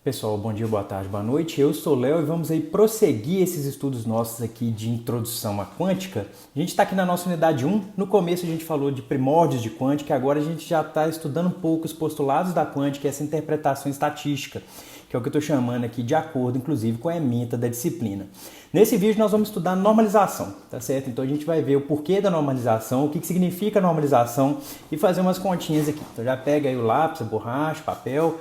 Pessoal, bom dia, boa tarde, boa noite. Eu sou o Léo e vamos aí prosseguir esses estudos nossos aqui de introdução à quântica. A gente está aqui na nossa unidade 1. No começo a gente falou de primórdios de quântica e agora a gente já está estudando um pouco os postulados da quântica e essa interpretação estatística, que é o que eu estou chamando aqui de acordo, inclusive, com a ementa da disciplina. Nesse vídeo nós vamos estudar normalização, tá certo? Então a gente vai ver o porquê da normalização, o que significa normalização e fazer umas continhas aqui. Então já pega aí o lápis, a borracha, papel,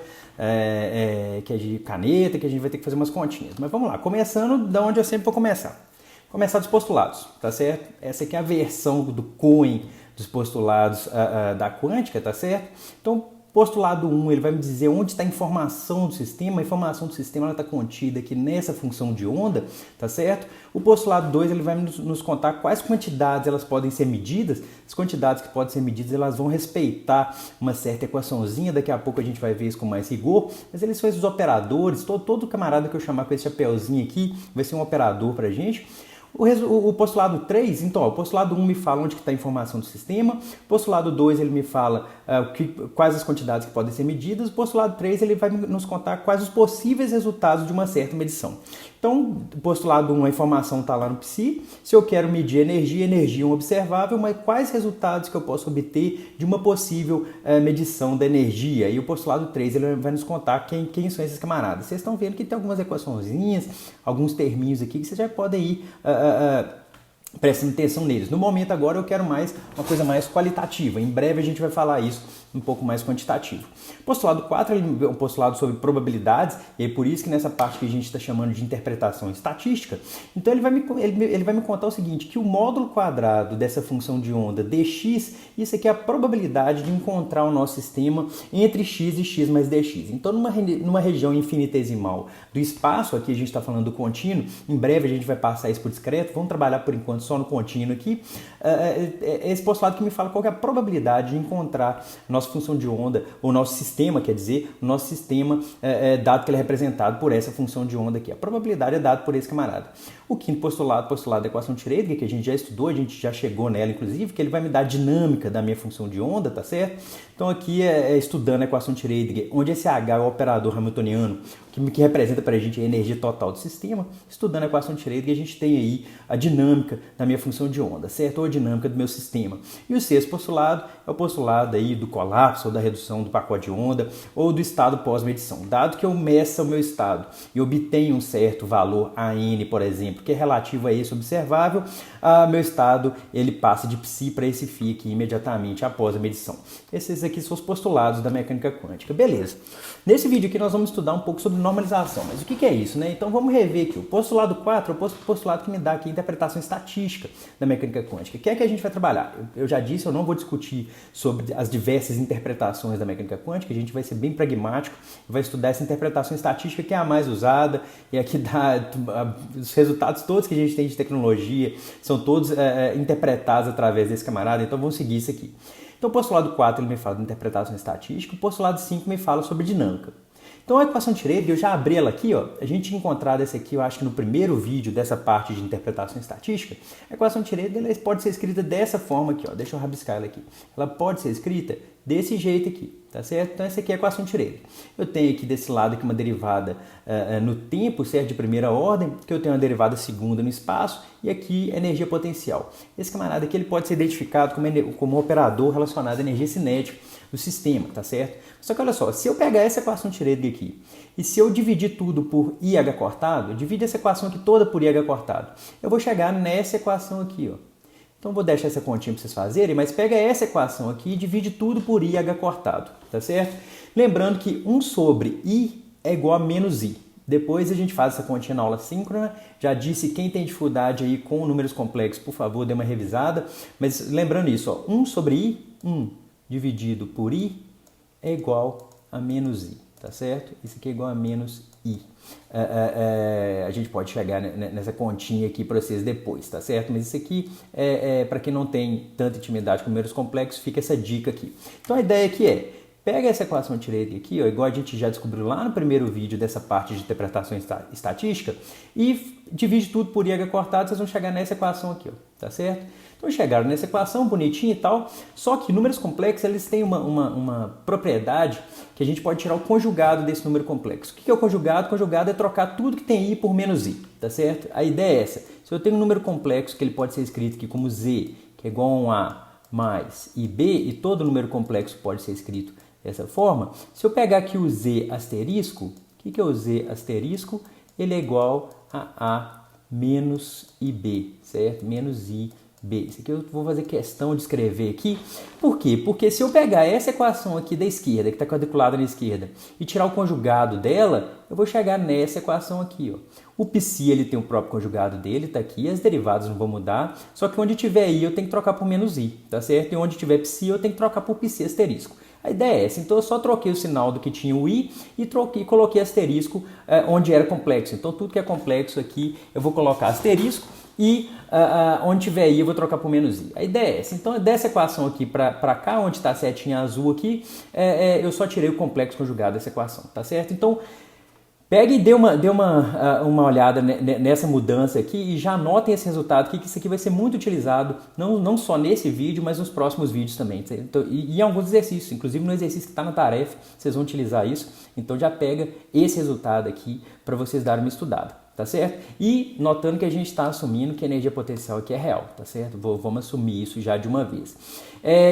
que é de caneta, que a gente vai ter que fazer umas continhas. Mas vamos lá, começando da onde eu sempre vou começar. Começar dos postulados, tá certo? Essa aqui é a versão do Cohen dos postulados da quântica, tá certo? Então, postulado 1, ele vai me dizer onde está a informação do sistema. A informação do sistema está contida aqui nessa função de onda, tá certo? O postulado 2, ele vai nos contar quais quantidades elas podem ser medidas. As quantidades que podem ser medidas, elas vão respeitar uma certa equaçãozinha. Daqui a pouco a gente vai ver isso com mais rigor. Mas eles são esses operadores. Todo camarada que eu chamar com esse chapeuzinho aqui vai ser um operador para a gente. O postulado 3, então, o postulado 1 me fala onde está a informação do sistema, o postulado 2 ele me fala quais as quantidades que podem ser medidas, o postulado 3 ele vai nos contar quais os possíveis resultados de uma certa medição. Então, o postulado 1, a informação está lá no psi, se eu quero medir energia é um observável, mas quais resultados que eu posso obter de uma possível medição da energia? E o postulado 3 ele vai nos contar quem são esses camaradas. Vocês estão vendo que tem algumas equaçõezinhas, alguns terminhos aqui que vocês já podem ir prestando atenção neles. No momento agora eu quero uma coisa mais qualitativa. Em breve a gente vai falar isso um pouco mais quantitativo. Postulado 4 é um postulado sobre probabilidades, e é por isso que nessa parte que a gente está chamando de interpretação estatística, então ele vai me contar o seguinte, que o módulo quadrado dessa função de onda dx, isso aqui é a probabilidade de encontrar o nosso sistema entre x e x mais dx. Então numa região infinitesimal do espaço, aqui a gente está falando do contínuo, em breve a gente vai passar isso por discreto, vamos trabalhar por enquanto só no contínuo aqui, esse postulado que me fala qual é a probabilidade de encontrar nossa função de onda, ou nosso sistema, quer dizer, o nosso sistema dado que ele é representado por essa função de onda aqui. A probabilidade é dada por esse camarada. O quinto postulado da equação de Schrödinger, que a gente já estudou, a gente já chegou nela, inclusive, que ele vai me dar a dinâmica da minha função de onda, tá certo? Então aqui estudando a equação de Schrödinger, onde esse H é o operador hamiltoniano, que representa para a gente a energia total do sistema. Estudando a equação de Schrödinger, a gente tem aí a dinâmica da minha função de onda, certo? Ou a dinâmica do meu sistema. E o sexto postulado é o postulado aí do colapso, ou da redução do pacote de onda, ou do estado pós-medição. Dado que eu meça o meu estado e obtenho um certo valor AN, por exemplo, que é relativo a esse observável, meu estado ele passa de psi para esse φ aqui imediatamente após a medição. Esses aqui são os postulados da mecânica quântica. Beleza. Nesse vídeo aqui nós vamos estudar um pouco sobre normalização. Mas o que é isso, né? Então vamos rever aqui. O postulado 4 é o postulado que me dá aqui a interpretação estatística da mecânica quântica. O que é que a gente vai trabalhar? Eu já disse, eu não vou discutir sobre as diversas interpretações da mecânica quântica, a gente vai ser bem pragmático e vai estudar essa interpretação estatística que é a mais usada e a que dá os resultados todos que a gente tem de tecnologia, são todos interpretados através desse camarada, então vamos seguir isso aqui. Então o postulado 4 ele me fala de interpretação estatística, o postulado 5 me fala sobre dinâmica. Então a equação de Schrödinger, eu já abri ela aqui, ó. A gente tinha encontrado essa aqui, eu acho que no primeiro vídeo dessa parte de interpretação estatística. A equação de Schrödinger ela pode ser escrita dessa forma aqui, ó. Deixa eu rabiscar ela aqui. Ela pode ser escrita desse jeito aqui, tá certo? Então essa aqui é a equação de Schrödinger. Eu tenho aqui desse lado aqui uma derivada no tempo, certo? De primeira ordem, que eu tenho uma derivada segunda no espaço, e aqui energia potencial. Esse camarada aqui ele pode ser identificado como um operador relacionado à energia cinética do sistema, tá certo? Só que olha só, se eu pegar essa equação de Schrödinger aqui, e se eu dividir tudo por IH cortado, eu divido essa equação aqui toda por IH cortado, eu vou chegar nessa equação aqui, ó. Então vou deixar essa continha para vocês fazerem, mas pega essa equação aqui e divide tudo por IH cortado, tá certo? Lembrando que 1 sobre I é igual a menos I. Depois a gente faz essa continha na aula síncrona. Já disse, quem tem dificuldade aí com números complexos, por favor, dê uma revisada. Mas lembrando isso, ó, 1 sobre I, 1 dividido por I é igual a menos I, tá certo? Isso aqui é igual a menos I. A gente pode chegar nessa continha aqui para vocês depois, tá certo? Mas isso aqui, para quem não tem tanta intimidade com números complexos, fica essa dica aqui. Então a ideia aqui pega essa equação de Schrödinger aqui, ó, igual a gente já descobriu lá no primeiro vídeo dessa parte de interpretação estatística, e divide tudo por IH cortado, vocês vão chegar nessa equação aqui, ó, tá certo? Então chegaram nessa equação bonitinha e tal, só que números complexos eles têm uma propriedade que a gente pode tirar o conjugado desse número complexo. O que é o conjugado? O conjugado é trocar tudo que tem i por menos i, tá certo? A ideia é essa. Se eu tenho um número complexo que ele pode ser escrito aqui como z, que é igual a um a mais ib, e todo número complexo pode ser escrito dessa forma, se eu pegar aqui o z asterisco, o que é o z asterisco? Ele é igual a menos ib, certo? Menos ib. Isso aqui eu vou fazer questão de escrever aqui. Por quê? Porque se eu pegar essa equação aqui da esquerda, que está quadriculada na esquerda, e tirar o conjugado dela, eu vou chegar nessa equação aqui. Ó. O psi ele tem o próprio conjugado dele, está aqui, as derivadas não vão mudar, só que onde tiver i eu tenho que trocar por menos i, tá certo? E onde tiver psi eu tenho que trocar por psi asterisco. A ideia é essa, então eu só troquei o sinal do que tinha o i e coloquei asterisco onde era complexo. Então tudo que é complexo aqui eu vou colocar asterisco e onde tiver i eu vou trocar por menos i. A ideia é essa. Então dessa equação aqui para cá, onde está a setinha azul aqui, eu só tirei o complexo conjugado dessa equação, tá certo? Então pegue e dê uma olhada nessa mudança aqui e já anotem esse resultado aqui, que isso aqui vai ser muito utilizado, não só nesse vídeo, mas nos próximos vídeos também. Então, e em alguns exercícios, inclusive no exercício que está na tarefa, vocês vão utilizar isso. Então já pega esse resultado aqui para vocês darem uma estudada, tá certo? E notando que a gente está assumindo que a energia potencial aqui é real, tá certo? Vamos assumir isso já de uma vez.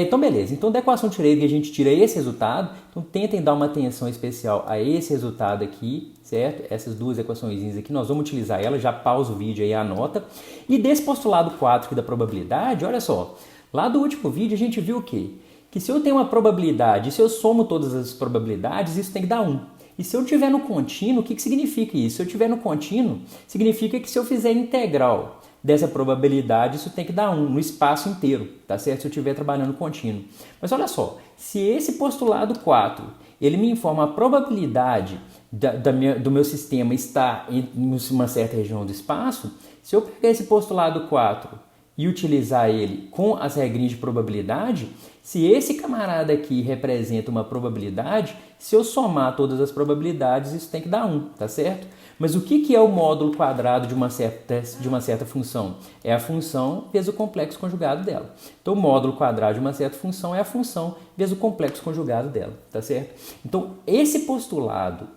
Então beleza, então da equação de Schrödinger a gente tira esse resultado, então tentem dar uma atenção especial a esse resultado aqui, certo? Essas duas equações aqui, nós vamos utilizar elas, já pausa o vídeo aí e anota. E desse postulado 4 aqui da probabilidade, olha só, lá do último vídeo a gente viu o quê? Que se eu tenho uma probabilidade, se eu somo todas as probabilidades, isso tem que dar 1. E se eu estiver no contínuo, o que significa isso? Se eu estiver no contínuo, significa que se eu fizer integral dessa probabilidade, isso tem que dar 1 no espaço inteiro, tá certo? Se eu estiver trabalhando contínuo. Mas olha só, se esse postulado 4, ele me informa a probabilidade do meu sistema estar em uma certa região do espaço, se eu pegar esse postulado 4 e utilizar ele com as regrinhas de probabilidade, se esse camarada aqui representa uma probabilidade, se eu somar todas as probabilidades, isso tem que dar 1, tá certo? Mas o que é o módulo quadrado de uma certa função? É a função vezes o complexo conjugado dela. Então, o módulo quadrado de uma certa função é a função vezes o complexo conjugado dela, tá certo? Então, esse postulado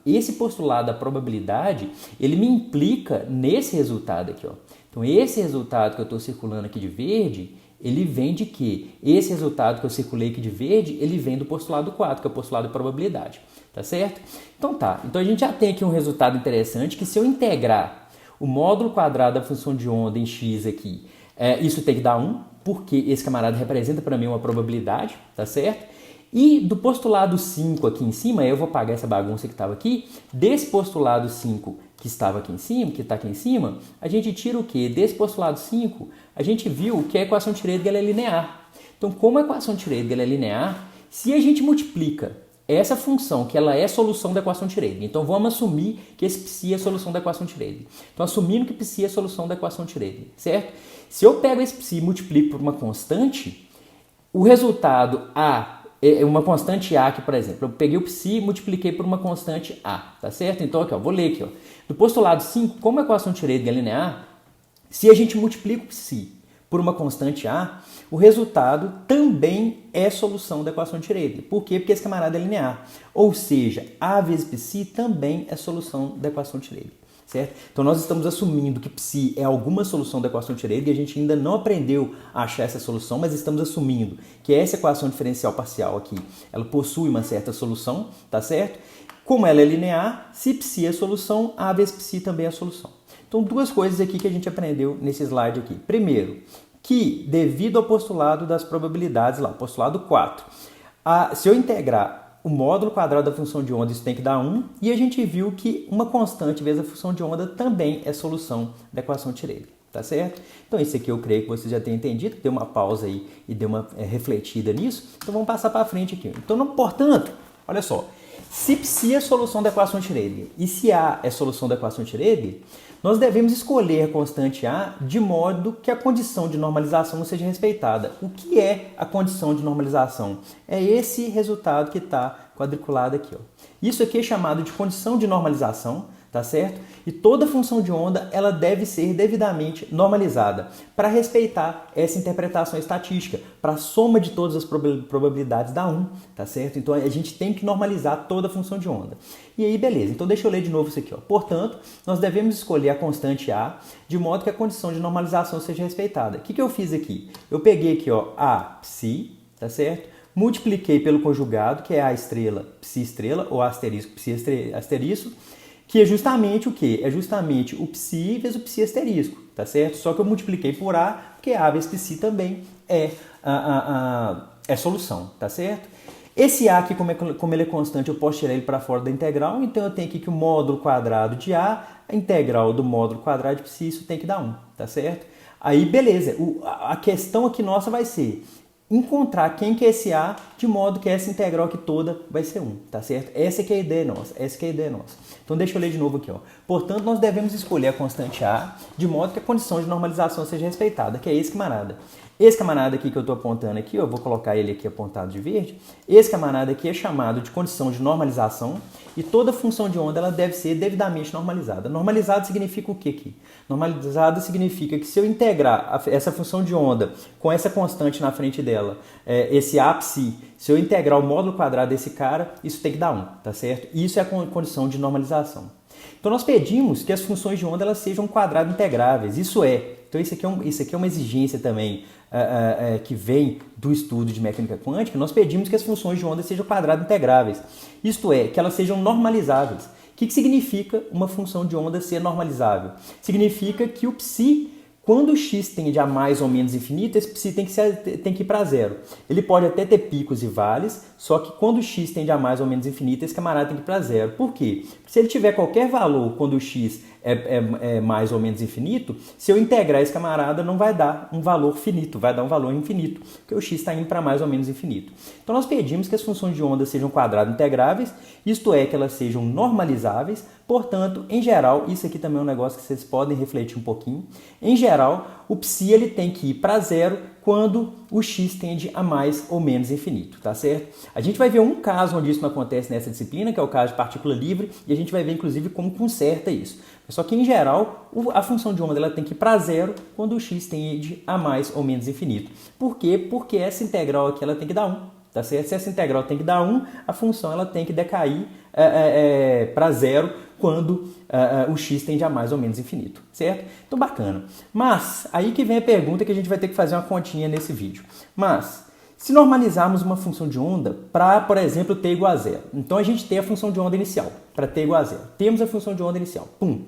da probabilidade, ele me implica nesse resultado aqui, ó. Então, esse resultado que eu estou circulando aqui de verde, ele vem de quê? Esse resultado que eu circulei aqui de verde, ele vem do postulado 4, que é o postulado de probabilidade, tá certo? Então tá, então a gente já tem aqui um resultado interessante, que se eu integrar o módulo quadrado da função de onda em x aqui, isso tem que dar 1, porque esse camarada representa para mim uma probabilidade, tá certo? E do postulado 5 aqui em cima, eu vou apagar essa bagunça que estava aqui, desse postulado 5 que estava aqui em cima, que está aqui em cima, a gente tira o quê? Desse postulado 5, a gente viu que a equação de Schrödinger é linear. Então, como a equação de Schrödinger é linear, se a gente multiplica essa função, que ela é a solução da equação de Schrödinger, então vamos assumir que esse psi é a solução da equação de Schrödinger. Então, assumindo que psi é a solução da equação de Schrödinger, certo? Se eu pego esse psi e multiplico por uma constante, o resultado A é uma constante A aqui, por exemplo. Eu peguei o psi e multipliquei por uma constante A, tá certo? Então, aqui, ó, vou ler aqui, ó. Do postulado 5, como a equação de Schrödinger é linear, se a gente multiplica o psi por uma constante A, o resultado também é solução da equação de Schrödinger. Por quê? Porque esse camarada é linear. Ou seja, A vezes psi também é solução da equação de Schrödinger. Certo? Então nós estamos assumindo que psi é alguma solução da equação de Schrödinger e a gente ainda não aprendeu a achar essa solução, mas estamos assumindo que essa equação diferencial parcial aqui, ela possui uma certa solução, tá certo? Como ela é linear, se psi é solução, A vezes psi também é solução. Então duas coisas aqui que a gente aprendeu nesse slide aqui. Primeiro, que devido ao postulado das probabilidades lá, postulado 4, se eu integrar o módulo quadrado da função de onda, isso tem que dar 1, e a gente viu que uma constante vezes a função de onda também é solução da equação de Schrödinger, tá certo? Então isso aqui eu creio que vocês já tenham entendido, deu uma pausa aí e deu uma refletida nisso, então vamos passar para frente aqui. Então, portanto, olha só, se psi é solução da equação de Schrödinger e se A é solução da equação de Schrödinger, nós devemos escolher a constante A de modo que a condição de normalização não seja respeitada. O que é a condição de normalização? É esse resultado que está quadriculado aqui, ó. Isso aqui é chamado de condição de normalização, tá certo? E toda função de onda ela deve ser devidamente normalizada para respeitar essa interpretação estatística, para a soma de todas as probabilidades dar 1, tá certo? Então a gente tem que normalizar toda a função de onda. E aí, beleza. Então deixa eu ler de novo isso aqui, ó. Portanto, nós devemos escolher a constante A de modo que a condição de normalização seja respeitada. O que eu fiz aqui? Eu peguei aqui, ó, A psi, tá certo? Multipliquei pelo conjugado, que é A estrela, psi estrela, ou asterisco, psi asterisco, que é justamente o quê? É justamente o psi vezes o psi asterisco, tá certo? Só que eu multipliquei por A, porque A vezes psi também é solução, tá certo? Esse A aqui, como ele é constante, eu posso tirar ele para fora da integral, então eu tenho aqui que o módulo quadrado de A, a integral do módulo quadrado de psi, isso tem que dar 1, tá certo? Aí, beleza, a questão aqui nossa vai ser encontrar quem que é esse A, de modo que essa integral aqui toda vai ser 1, tá certo? Essa que é a ideia nossa, Então deixa eu ler de novo aqui, ó. Portanto, nós devemos escolher a constante A, de modo que a condição de normalização seja respeitada, que é esse camarada. Esse camarada aqui que eu estou apontando aqui, eu vou colocar ele aqui apontado de verde. Esse camarada aqui é chamado de condição de normalização e toda função de onda ela deve ser devidamente normalizada. Normalizado significa o que aqui? Normalizado significa que se eu integrar essa função de onda com essa constante na frente dela, esse A psi, se eu integrar o módulo quadrado desse cara, isso tem que dar 1, tá certo? Isso é a condição de normalização. Então nós pedimos que as funções de onda elas sejam quadrado integráveis, isso aqui é uma exigência também que vem do estudo de mecânica quântica. Nós pedimos que as funções de onda sejam quadrado integráveis, isto é, que elas sejam normalizáveis. O que significa uma função de onda ser normalizável? Significa que o psi, quando o x tende a mais ou menos infinito, esse psi tem que ir para zero. Ele pode até ter picos e vales, só que quando o x tende a mais ou menos infinito, esse camarada tem que ir para zero. Por quê? Se ele tiver qualquer valor quando o x é mais ou menos infinito, se eu integrar esse camarada não vai dar um valor finito, vai dar um valor infinito, porque o x está indo para mais ou menos infinito. Então nós pedimos que as funções de onda sejam quadrado integráveis, isto é, que elas sejam normalizáveis. Portanto, em geral, isso aqui também é um negócio que vocês podem refletir um pouquinho. Em geral, o psi ele tem que ir para zero quando o x tende a mais ou menos infinito, tá certo? A gente vai ver um caso onde isso não acontece nessa disciplina, que é o caso de partícula livre, e a gente vai ver, inclusive, como conserta isso. Só que, em geral, a função de onda ela tem que ir para zero quando o x tende a mais ou menos infinito. Por quê? Porque essa integral aqui ela tem que dar 1, tá certo? Se essa integral tem que dar 1, a função ela tem que decair para zero quando o x tende a mais ou menos infinito, certo? Então, bacana. Mas, aí que vem a pergunta que a gente vai ter que fazer uma continha nesse vídeo. Mas, se normalizarmos uma função de onda para, por exemplo, t igual a zero. Então, a gente tem a função de onda inicial para t igual a zero. Temos a função de onda inicial. Pum.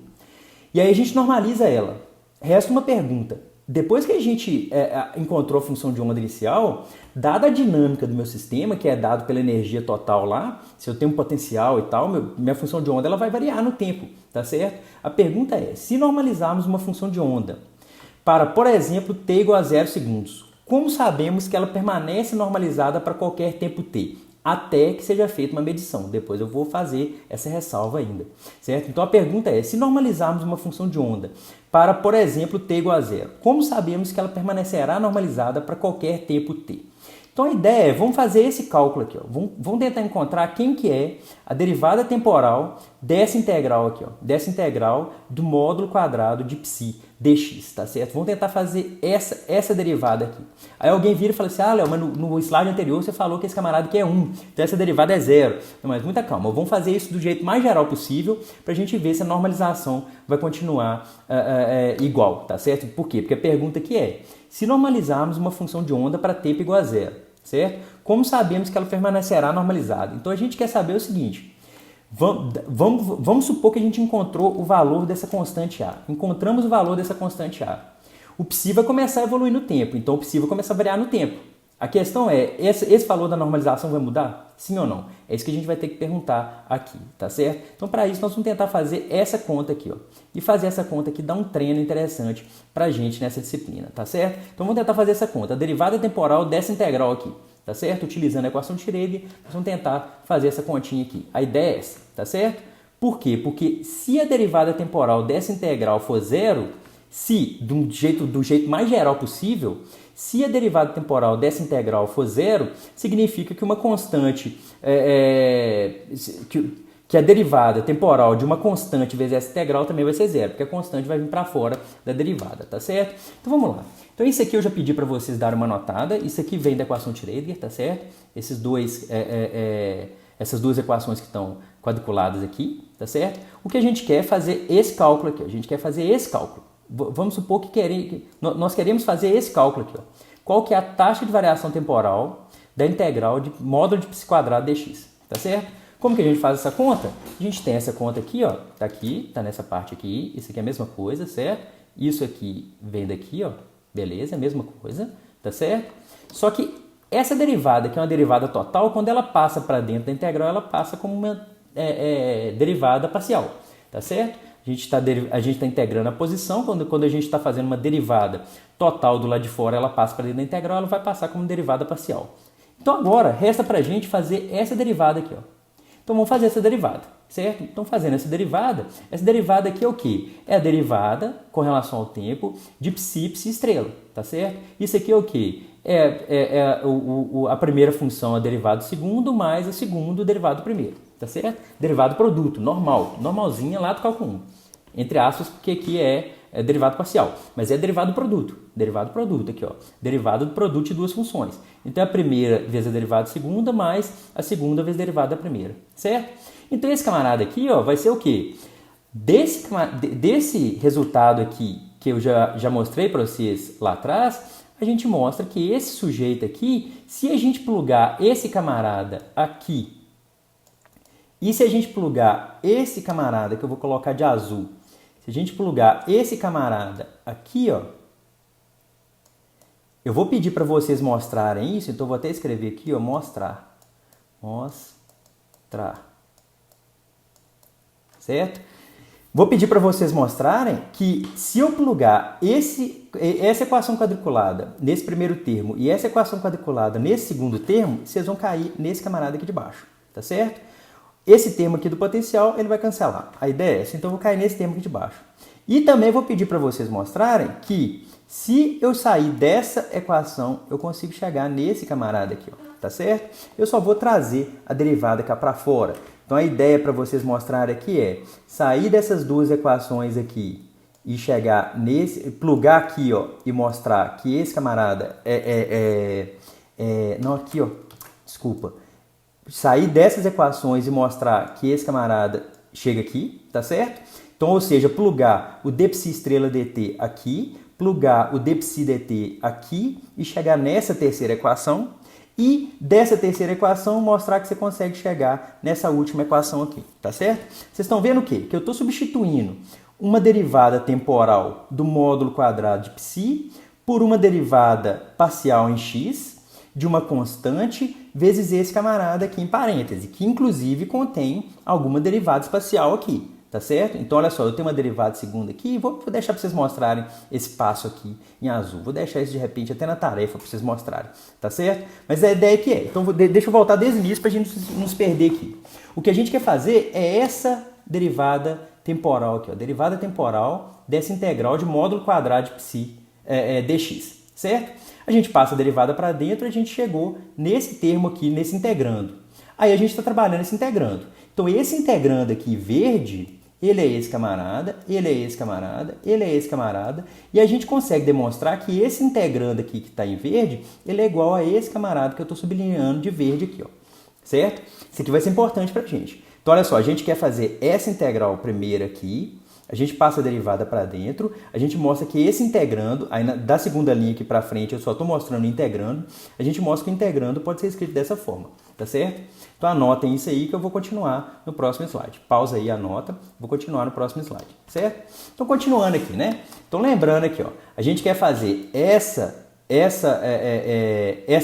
E aí a gente normaliza ela. Resta uma pergunta. Depois que a gente encontrou a função de onda inicial, dada a dinâmica do meu sistema, que é dado pela energia total lá, se eu tenho um potencial e tal, minha função de onda ela vai variar no tempo, tá certo? A pergunta é, se normalizarmos uma função de onda para, por exemplo, t igual a 0 segundos, como sabemos que ela permanece normalizada para qualquer tempo t? Até que seja feita uma medição. Depois eu vou fazer essa ressalva ainda, certo? Então a pergunta é, se normalizarmos uma função de onda para, por exemplo, t igual a 0, como sabemos que ela permanecerá normalizada para qualquer tempo t? Então a ideia é, vamos fazer esse cálculo aqui, ó. Vamos tentar encontrar quem que é a derivada temporal dessa integral aqui, ó, dessa integral do módulo quadrado de psi dx, tá certo? Vamos tentar fazer essa derivada aqui. Aí alguém vira e fala assim, Léo, mas no slide anterior você falou que esse camarada aqui é 1, então essa derivada é 0. Não, mas muita calma, vamos fazer isso do jeito mais geral possível para a gente ver se a normalização vai continuar igual, tá certo? Por quê? Porque a pergunta aqui é, se normalizarmos uma função de onda para tempo igual a 0, certo? Como sabemos que ela permanecerá normalizada? Então a gente quer saber o seguinte, vamos supor que a gente encontrou o valor dessa constante A. Encontramos o valor dessa constante A. O psi vai começar a evoluir no tempo, então o psi vai começar a variar no tempo. A questão é, esse valor da normalização vai mudar? Sim ou não? É isso que a gente vai ter que perguntar aqui, tá certo? Então, para isso, nós vamos tentar fazer essa conta aqui, ó. E fazer essa conta aqui dá um treino interessante pra gente nessa disciplina, tá certo? Então, vamos tentar fazer essa conta. A derivada temporal dessa integral aqui, tá certo? Utilizando a equação de Schrödinger, nós vamos tentar fazer essa continha aqui. A ideia é essa, tá certo? Por quê? Porque se a derivada temporal dessa integral for zero, se, do jeito mais geral possível, se a derivada temporal dessa integral for zero, significa que uma constante, que a derivada temporal de uma constante vezes essa integral também vai ser zero, porque a constante vai vir para fora da derivada, tá certo? Então vamos lá. Então isso aqui eu já pedi para vocês darem uma notada, isso aqui vem da equação de Schrödinger, tá certo? Essas duas equações que estão quadriculadas aqui, tá certo? O que a gente quer é fazer esse cálculo aqui, ó. A gente quer fazer esse cálculo. Vamos supor que nós queremos fazer esse cálculo aqui, ó. Qual que é a taxa de variação temporal da integral de módulo de π² dx, tá certo? Como que a gente faz essa conta? A gente tem essa conta aqui, ó, tá nessa parte aqui, isso aqui é a mesma coisa, certo? Isso aqui vem daqui, ó, beleza, é a mesma coisa, tá certo? Só que essa derivada, que é uma derivada total, quando ela passa para dentro da integral, ela passa como uma derivada parcial, tá certo? A gente está integrando a posição, quando a gente está fazendo uma derivada total do lado de fora, ela passa para dentro da integral, ela vai passar como derivada parcial. Então agora, resta para a gente fazer essa derivada aqui, ó. Então vamos fazer essa derivada, certo? Então fazendo essa derivada aqui é o quê? É a derivada com relação ao tempo de psi estrela, tá certo? Isso aqui é o quê? A primeira função, a derivada do segundo, mais a segundo derivado do primeiro, tá certo? Derivado produto, normalzinha lá do cálculo 1. Entre aspas, porque aqui é derivado parcial, mas é derivado produto aqui, ó, derivado do produto de duas funções. Então, a primeira vezes a derivada da segunda, mais a segunda vezes a derivada da primeira, certo? Então, esse camarada aqui, ó, vai ser o quê? Desse resultado aqui, que eu já mostrei para vocês lá atrás, a gente mostra que esse sujeito aqui, se a gente plugar esse camarada aqui, e se a gente plugar esse camarada, que eu vou colocar de azul, se a gente plugar esse camarada aqui, ó, eu vou pedir para vocês mostrarem isso, então eu vou até escrever aqui, ó, mostrar. Certo? Vou pedir para vocês mostrarem que se eu plugar essa equação quadriculada nesse primeiro termo e essa equação quadriculada nesse segundo termo, vocês vão cair nesse camarada aqui de baixo, tá certo? Esse termo aqui do potencial, ele vai cancelar. A ideia é essa, então eu vou cair nesse termo aqui de baixo. E também vou pedir para vocês mostrarem que se eu sair dessa equação, eu consigo chegar nesse camarada aqui, ó, tá certo? Eu só vou trazer a derivada cá para fora. Então a ideia para vocês mostrarem aqui é sair dessas duas equações aqui e chegar nesse, plugar aqui, ó, e mostrar que esse camarada não, aqui, ó, desculpa. Sair dessas equações e mostrar que esse camarada chega aqui, tá certo? Então, ou seja, plugar o dψ estrela dt aqui, plugar o dψ dt aqui e chegar nessa terceira equação. E dessa terceira equação mostrar que você consegue chegar nessa última equação aqui, tá certo? Vocês estão vendo o quê? Que eu estou substituindo uma derivada temporal do módulo quadrado de psi por uma derivada parcial em x de uma constante vezes esse camarada aqui em parêntese, que inclusive contém alguma derivada espacial aqui, tá certo? Então, olha só, eu tenho uma derivada segunda aqui, vou deixar para vocês mostrarem esse passo aqui em azul. Vou deixar isso de repente até na tarefa para vocês mostrarem, tá certo? Mas a ideia aqui é, então deixa eu voltar desde o início para a gente não se perder aqui. O que a gente quer fazer é essa derivada temporal aqui, ó, derivada temporal dessa integral de módulo quadrado de psi dx, certo? A gente passa a derivada para dentro e a gente chegou nesse termo aqui, nesse integrando. Aí a gente está trabalhando esse integrando. Então, esse integrando aqui verde, ele é esse camarada, ele é esse camarada, ele é esse camarada. E a gente consegue demonstrar que esse integrando aqui que está em verde, ele é igual a esse camarada que eu estou sublinhando de verde aqui, ó. Certo? Isso aqui vai ser importante para a gente. Então, olha só, a gente quer fazer essa integral primeira aqui. A gente passa a derivada para dentro, a gente mostra que esse integrando, aí da segunda linha aqui para frente eu só estou mostrando integrando, a gente mostra que o integrando pode ser escrito dessa forma, tá certo? Então anotem isso aí que eu vou continuar no próximo slide. Pausa aí, anota, vou continuar no próximo slide, certo? Então continuando aqui, né? Então lembrando aqui, ó, a gente quer fazer essa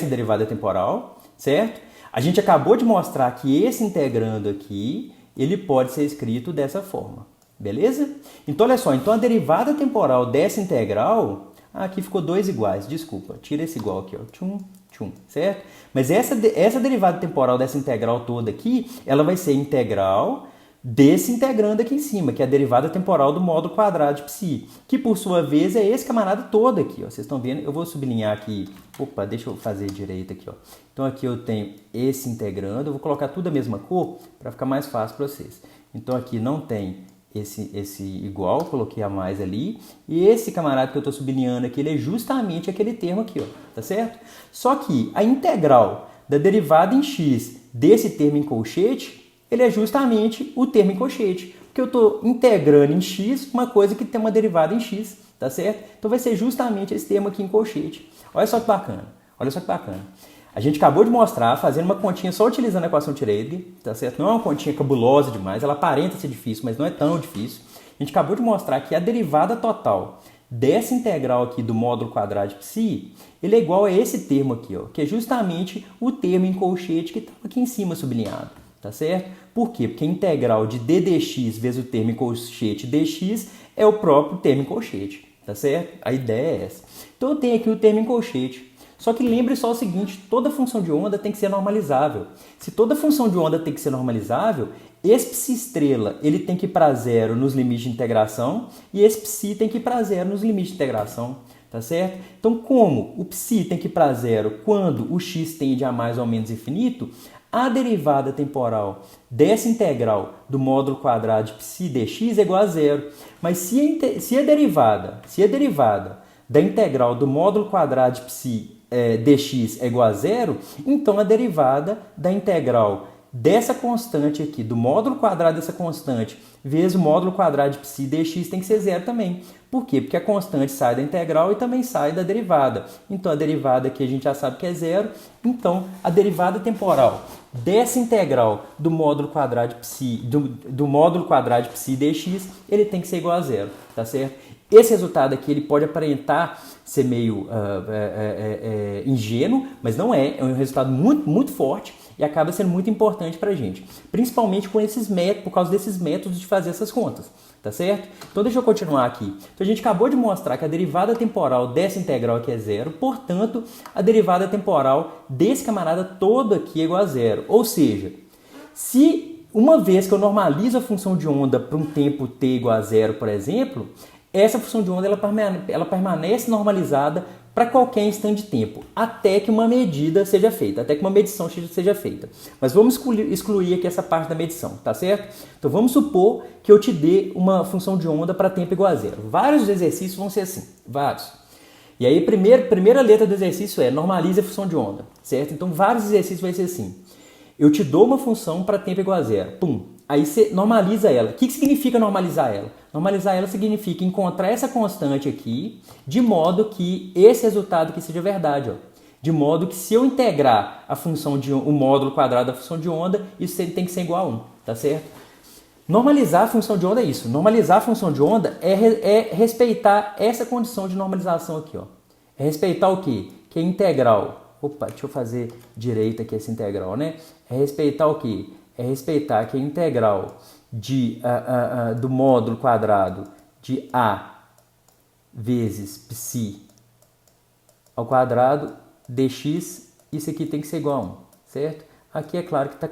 derivada temporal, certo? A gente acabou de mostrar que esse integrando aqui, ele pode ser escrito dessa forma. Beleza? Então, olha só. Então, a derivada temporal dessa integral... aqui ficou dois iguais. Desculpa. Tira esse igual aqui, ó. Tchum, tchum. Certo? Mas essa derivada temporal dessa integral toda aqui, ela vai ser integral desse integrando aqui em cima, que é a derivada temporal do módulo quadrado de psi, que por sua vez é esse camarada todo aqui, ó. Vocês estão vendo? Eu vou sublinhar aqui, opa, deixa eu fazer direito aqui, ó. Então aqui eu tenho esse integrando, eu vou colocar tudo a mesma cor para ficar mais fácil para vocês. Então aqui não tem esse igual, coloquei a mais ali, e esse camarada que eu estou sublinhando aqui, ele é justamente aquele termo aqui, ó, tá certo? Só que a integral da derivada em x desse termo em colchete, ele é justamente o termo em colchete, porque eu estou integrando em x uma coisa que tem uma derivada em x, tá certo? Então vai ser justamente esse termo aqui em colchete. Olha só que bacana, olha só que bacana. A gente acabou de mostrar, fazendo uma continha só utilizando a equação de Schrödinger, tá certo? Não é uma continha cabulosa demais, ela aparenta ser difícil, mas não é tão difícil. A gente acabou de mostrar que a derivada total dessa integral aqui do módulo quadrado de psi, ele é igual a esse termo aqui, ó, que é justamente o termo em colchete que estava aqui em cima sublinhado, tá certo? Por quê? Porque a integral de d dx vezes o termo em colchete dx é o próprio termo em colchete, tá certo? A ideia é essa. Então eu tenho aqui o termo em colchete. Só que lembre só o seguinte, toda função de onda tem que ser normalizável. Se toda função de onda tem que ser normalizável, esse psi estrela ele tem que ir para zero nos limites de integração e esse psi tem que ir para zero nos limites de integração, tá certo? Então, como o psi tem que ir para zero quando o x tende a mais ou menos infinito, a derivada temporal dessa integral do módulo quadrado de psi dx é igual a zero. Mas se a derivada da integral do módulo quadrado de psi dx é igual a zero, então a derivada da integral dessa constante aqui, do módulo quadrado dessa constante, vezes o módulo quadrado de psi dx tem que ser zero também. Por quê? Porque a constante sai da integral e também sai da derivada. Então a derivada aqui a gente já sabe que é zero, então a derivada temporal dessa integral do módulo quadrado de psi, do módulo quadrado de psi dx, ele tem que ser igual a zero, tá certo? Esse resultado aqui ele pode aparentar ser meio ingênuo, mas não é. É um resultado muito, muito forte e acaba sendo muito importante para a gente. Principalmente com esses métodos, por causa desses métodos de fazer essas contas. Tá certo? Então deixa eu continuar aqui. Então a gente acabou de mostrar que a derivada temporal dessa integral aqui é zero, portanto, a derivada temporal desse camarada todo aqui é igual a zero. Ou seja, se uma vez que eu normalizo a função de onda para um tempo t igual a zero, por exemplo, essa função de onda ela permanece normalizada para qualquer instante de tempo, até que uma medida seja feita, até que uma medição seja feita. Mas vamos excluir aqui essa parte da medição, tá certo? Então vamos supor que eu te dê uma função de onda para tempo igual a zero. Vários exercícios vão ser assim, vários. E aí a primeira letra do exercício é normalize a função de onda, certo? Então vários exercícios vai ser assim. Eu te dou uma função para tempo igual a zero, pum. Aí você normaliza ela. O que significa normalizar ela? Normalizar ela significa encontrar essa constante aqui, de modo que esse resultado aqui seja verdade. Ó. De modo que se eu integrar a função o módulo quadrado da função de onda, isso tem que ser igual a 1, tá certo? Normalizar a função de onda é isso. Normalizar a função de onda é respeitar essa condição de normalização aqui. Ó. É respeitar o quê? Que é integral. Opa, deixa eu fazer direito aqui essa integral, né? É respeitar o quê? É respeitar que a integral do módulo quadrado de A vezes psi ao quadrado dx, isso aqui tem que ser igual a 1, certo? Aqui é claro que está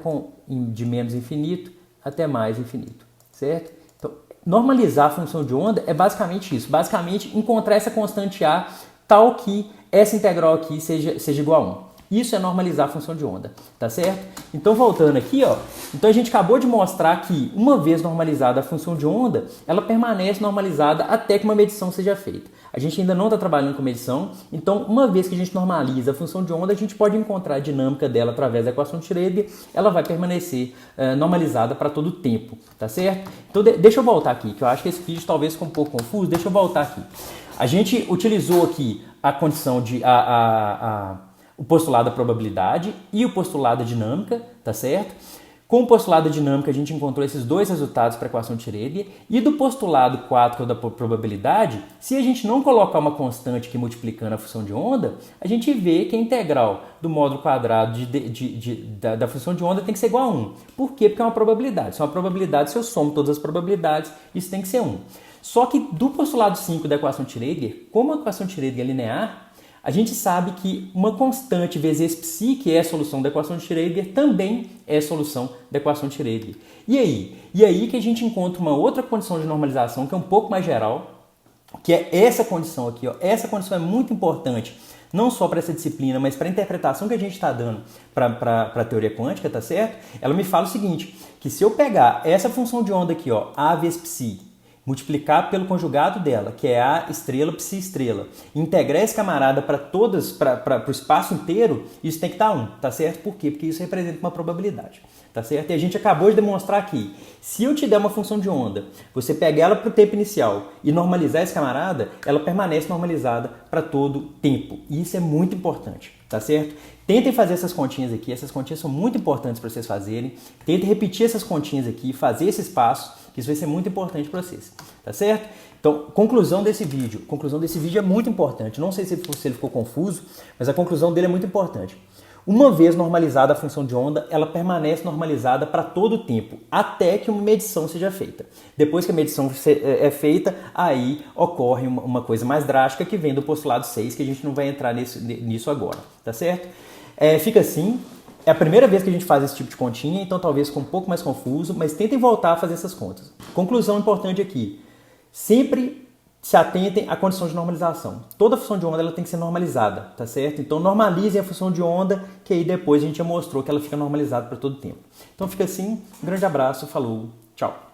de menos infinito até mais infinito, certo? Então, normalizar a função de onda é basicamente isso. Basicamente, encontrar essa constante A tal que essa integral aqui seja igual a 1. Isso é normalizar a função de onda, tá certo? Então, voltando aqui, ó. Então, a gente acabou de mostrar que, uma vez normalizada a função de onda, ela permanece normalizada até que uma medição seja feita. A gente ainda não está trabalhando com medição, então, uma vez que a gente normaliza a função de onda, a gente pode encontrar a dinâmica dela através da equação de Schrödinger, ela vai permanecer normalizada para todo o tempo, tá certo? Então, deixa eu voltar aqui, que eu acho que esse vídeo talvez ficou um pouco confuso, deixa eu voltar aqui. A gente utilizou aqui a condição de... o postulado da probabilidade e o postulado da dinâmica, tá certo? Com o postulado da dinâmica, a gente encontrou esses dois resultados para a equação de Schrödinger. E do postulado 4, que é o da probabilidade, se a gente não colocar uma constante aqui multiplicando a função de onda, a gente vê que a integral do módulo quadrado da função de onda tem que ser igual a 1. Por quê? Porque é uma probabilidade. Se é uma probabilidade, se eu somo todas as probabilidades, isso tem que ser 1. Só que do postulado 5 da equação de Schrödinger, como a equação de Schrödinger é linear, A gente sabe que uma constante vezes esse psi, que é a solução da equação de Schrödinger, também é a solução da equação de Schrödinger. E aí? E aí que a gente encontra uma outra condição de normalização que é um pouco mais geral, que é essa condição aqui. Ó. Essa condição é muito importante, não só para essa disciplina, mas para a interpretação que a gente está dando para a teoria quântica, tá certo? Ela me fala o seguinte, que se eu pegar essa função de onda aqui, ó, A vezes psi, multiplicar pelo conjugado dela, que é A estrela, psi estrela, e integrar esse camarada para o espaço inteiro, isso tem que estar 1, tá certo? Por quê? Porque isso representa uma probabilidade, tá certo? E a gente acabou de demonstrar aqui, se eu te der uma função de onda, você pega ela para o tempo inicial e normalizar esse camarada, ela permanece normalizada para todo o tempo. E isso é muito importante, tá certo? Tentem fazer essas continhas aqui, essas continhas são muito importantes para vocês fazerem. Tentem repetir essas continhas aqui, fazer esses passos, que isso vai ser muito importante para vocês, tá certo? Então, conclusão desse vídeo é muito importante. Não sei se ele ficou confuso, mas a conclusão dele é muito importante. Uma vez normalizada a função de onda, ela permanece normalizada para todo o tempo, até que uma medição seja feita. Depois que a medição é feita, aí ocorre uma coisa mais drástica que vem do postulado 6, que a gente não vai entrar nisso agora, tá certo? Fica assim, é a primeira vez que a gente faz esse tipo de continha, então talvez fique um pouco mais confuso, mas tentem voltar a fazer essas contas. Conclusão importante aqui, sempre se atentem à condição de normalização. Toda função de onda ela tem que ser normalizada, tá certo? Então normalizem a função de onda, que aí depois a gente já mostrou que ela fica normalizada para todo o tempo. Então fica assim, um grande abraço, falou, tchau!